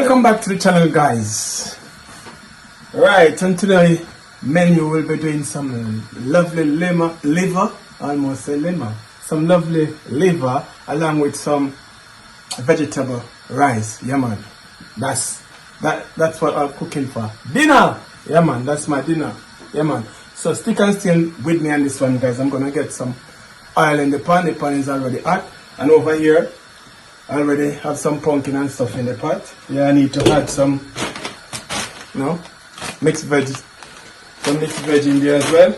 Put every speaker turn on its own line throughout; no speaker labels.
Welcome back to the channel, guys. Right, and today menu will be doing some lovely liver, almost say liver, some lovely liver along with some vegetable rice. Yeah man, that's what I'm cooking for dinner. Yeah man, that's my dinner. Yeah man, so stick and stay with me on this one, guys. I'm gonna get some oil in the pan. The pan is already hot, and over here I already have some pumpkin and stuff in the pot. Yeah, I need to add some, mixed veg, some mixed veg in there as well.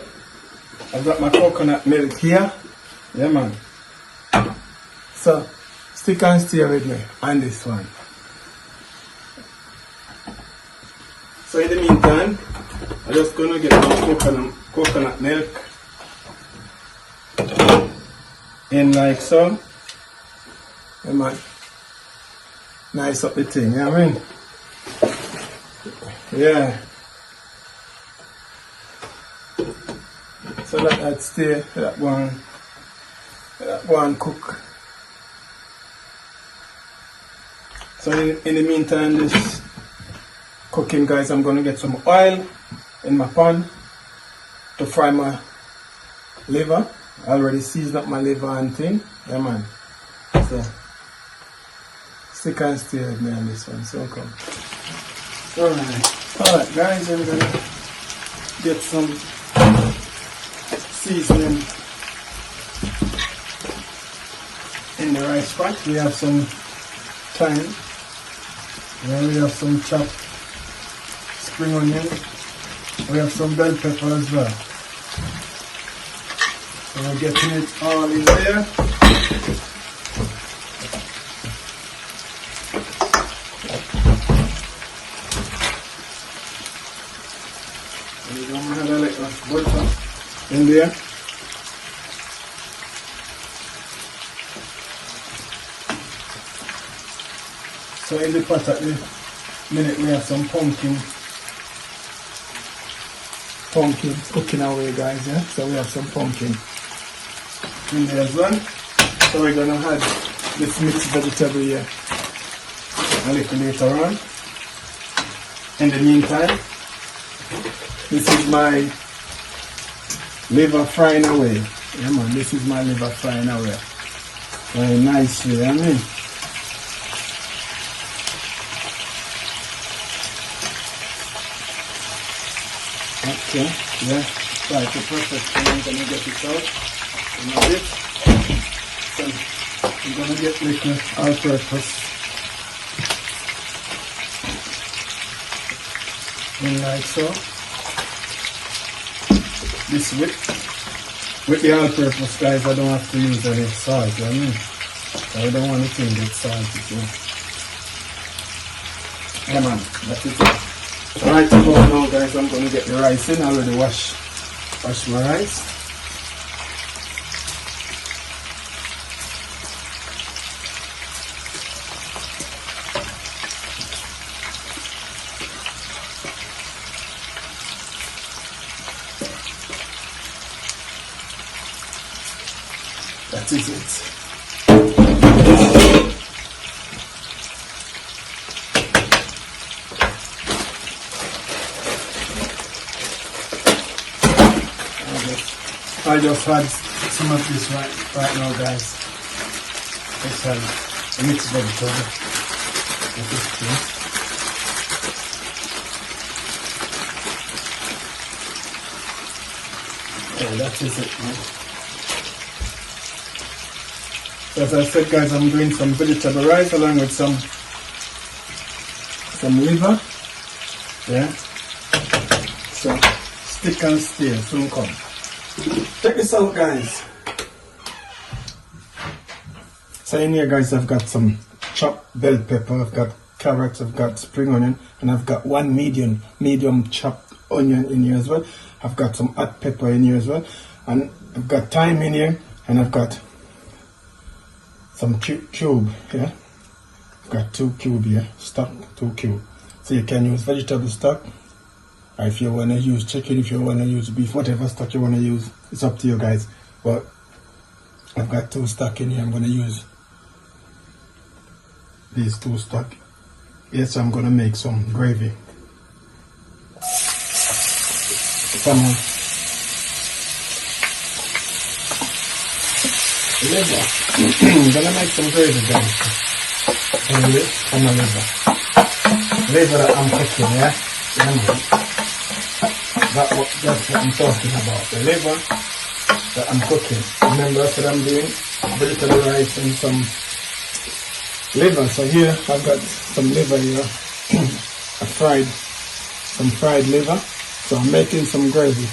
I've got my coconut milk here. Yeah man, so stick and stay with me on this one. So in the meantime, I'm just gonna get my coconut milk in like so. Yeah man, nice up the thing, you know what I mean? Yeah. So that stay, that one cook. So in the meantime, this cooking, guys, I'm gonna get some oil in my pan to fry my liver. I already seasoned up my liver and thing. Yeah man. So stick and stay with me on this one. So come. Alright guys, I'm gonna get some seasoning in the rice pot. We have some thyme. Then we have some chopped spring onion. We have some bell pepper as well. So we're getting it all in there. And we're going to add a little butter in there. So in the pot at the minute we have some pumpkin cooking away, guys. Yeah, so we have some pumpkin in there as well. So we're gonna add this mixed vegetable here a little later on. In the meantime, this is my liver frying away. Yeah man, this is my liver frying away. Very nicely, you know what I mean? Okay, yeah, right, so perfect. So I'm gonna get it out in a bit. So I'm gonna get little all-purpose in like so. This with the all-purpose, guys, I don't have to use any salt, you know what I mean? So I don't want anything to get salty too. Yeah man, that's it. Alright, so now guys, I'm going to get the rice in. I already wash my rice. That is it. I just had some of this right now, guys. Let's have a mixed vegetable. Yeah, that is it, man. So as I said, guys, I'm doing some vegetable rice along with some liver. Yeah. So stick and stay, soon come. Check this out, guys. So in here, guys, I've got some chopped bell pepper, I've got carrots, I've got spring onion, and I've got one medium chopped onion in here as well. I've got some hot pepper in here as well, and I've got thyme in here, and I've got some cube here. I've got 2 cubes here, stock 2 cubes. So you can use vegetable stock. Or if you want to use chicken, if you want to use beef, whatever stock you want to use, it's up to you guys. But I've got 2 stock in here. I'm going to use these 2 stock Yes, I'm gonna make some gravy. Some liver. I'm gonna make some gravy, guys. From a liver. Liver that I'm cooking, yeah? Yeah, man. That's what I'm talking about. The liver that I'm cooking. Remember that's what I'm doing? Vegetable rice and some liver. So here I've got some liver here. Some fried liver. So I'm making some gravy.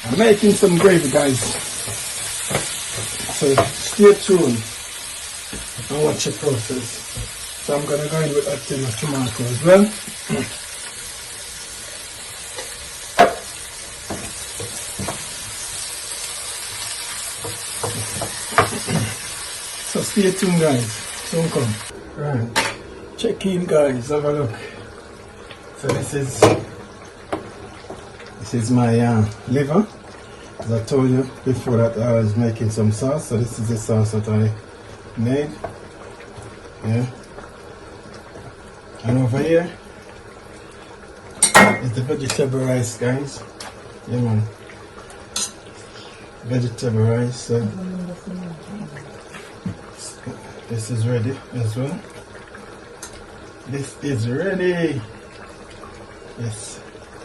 I'm making some gravy, guys. So stay tuned and watch the process. So I'm gonna go in with a tin of tomato as well. So stay tuned, guys. Soon come. Right. Check in, guys. Have a look. So this is my liver. As I told you before that I was making some sauce. So this is the sauce that I made. Yeah. And over here is the vegetable rice, guys. Yeah, man. Vegetable rice. So this is ready as well. This is ready. Yes.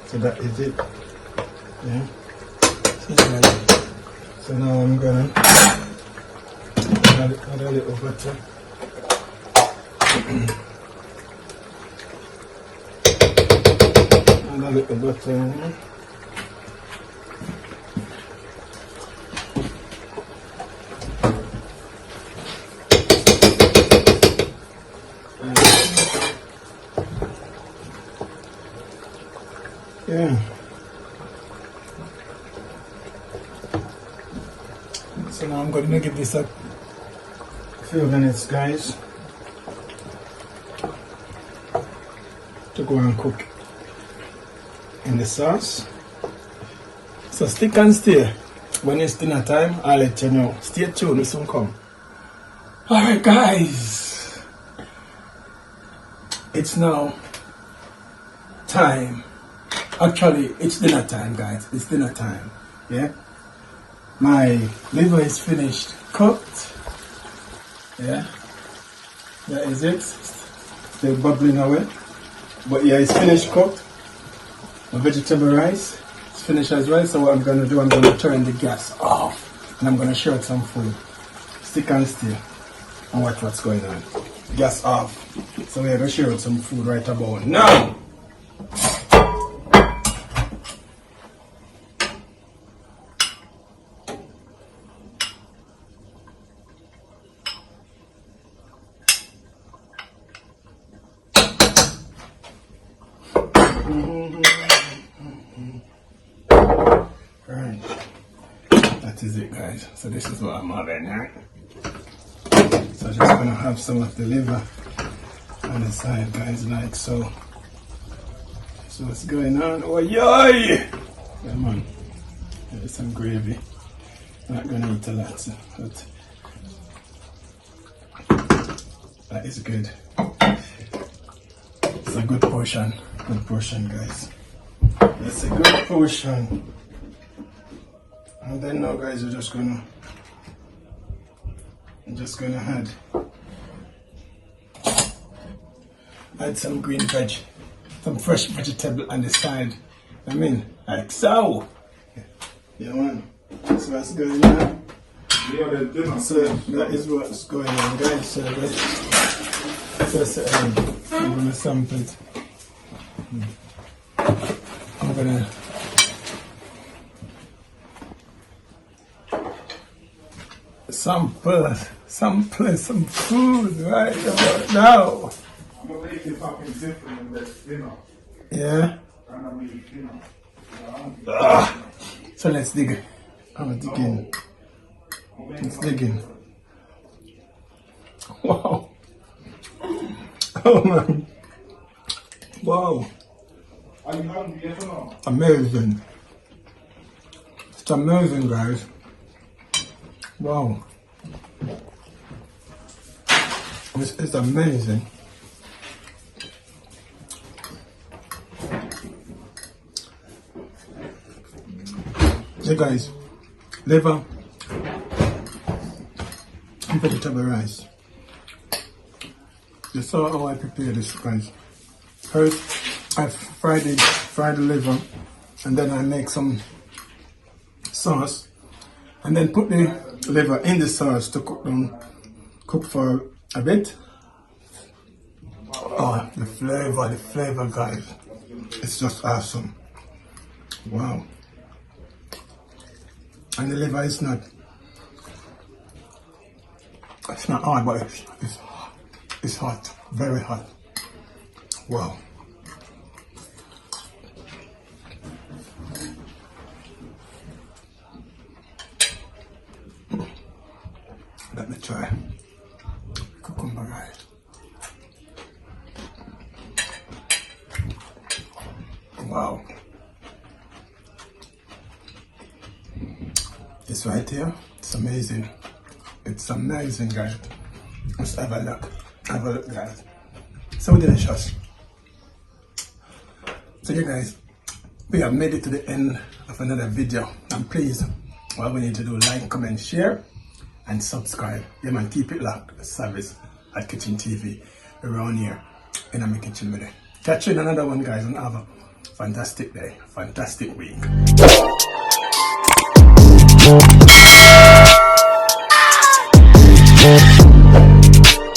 So that is it. Yeah. So now I'm gonna add a little butter. Add a little butter in here. Yeah. So now I'm going to give this a few minutes, guys, to go and cook in the sauce. So stick and stay. When it's dinner time, I'll let you know. Stay tuned, it soon come. Alright, guys. It's now time. Actually, it's dinner time, guys. It's dinner time. Yeah? My liver is finished cooked. Yeah, that is it. Still bubbling away. But yeah, it's finished cooked. My vegetable rice is finished as well. So what I'm going to do, I'm going to turn the gas off. And I'm going to share some food. Stick and stay and watch what's going on. Gas off. So we're going to share some food right about now. Right, that is it, guys. So this is what I'm having, right? So I'm just gonna have some of the liver on the side, guys, like so. So what's going on? Oh yay! Come on, there's some gravy. Not gonna eat a lot, but that is good. It's a good portion. Good portion, guys. It's a good portion. And then now, guys, we're just gonna add some green veg, some fresh vegetable on the side. I mean, like so. Yeah, man. So that's going on. So that is what's going on, guys. So I'm gonna sample it. I'm gonna sample some food right about now.
I'm gonna make it fucking different than this dinner.
Yeah.
I'm gonna make it dinner.
So let's dig. I'm gonna dig in. Let's dig in. Wow. Oh man. Wow.
Are you hungry, yes or no?
Amazing. It's amazing, guys. Wow. It's amazing. So guys, liver and vegetable rice. You saw how I prepare this, guys. First, I fry the liver, and then I make some sauce, and then put the liver in the sauce to cook for a bit. Oh, the flavor, guys. It's just awesome. Wow. And the liver is not, it's not hard, but it's hot, very hot. Wow. Let me try cucumber rice. Wow. It's right here. It's amazing. It's amazing, guys. Let's have a look. Have a look, guys. So delicious. So yeah, guys, we have made it to the end of another video. And please, what we need to do, like, comment, share, and subscribe. Yeah, man, keep it locked. Savizz at Kitchen TV around here in my kitchen with it. Catch you in another one, guys, and have a fantastic day, fantastic week.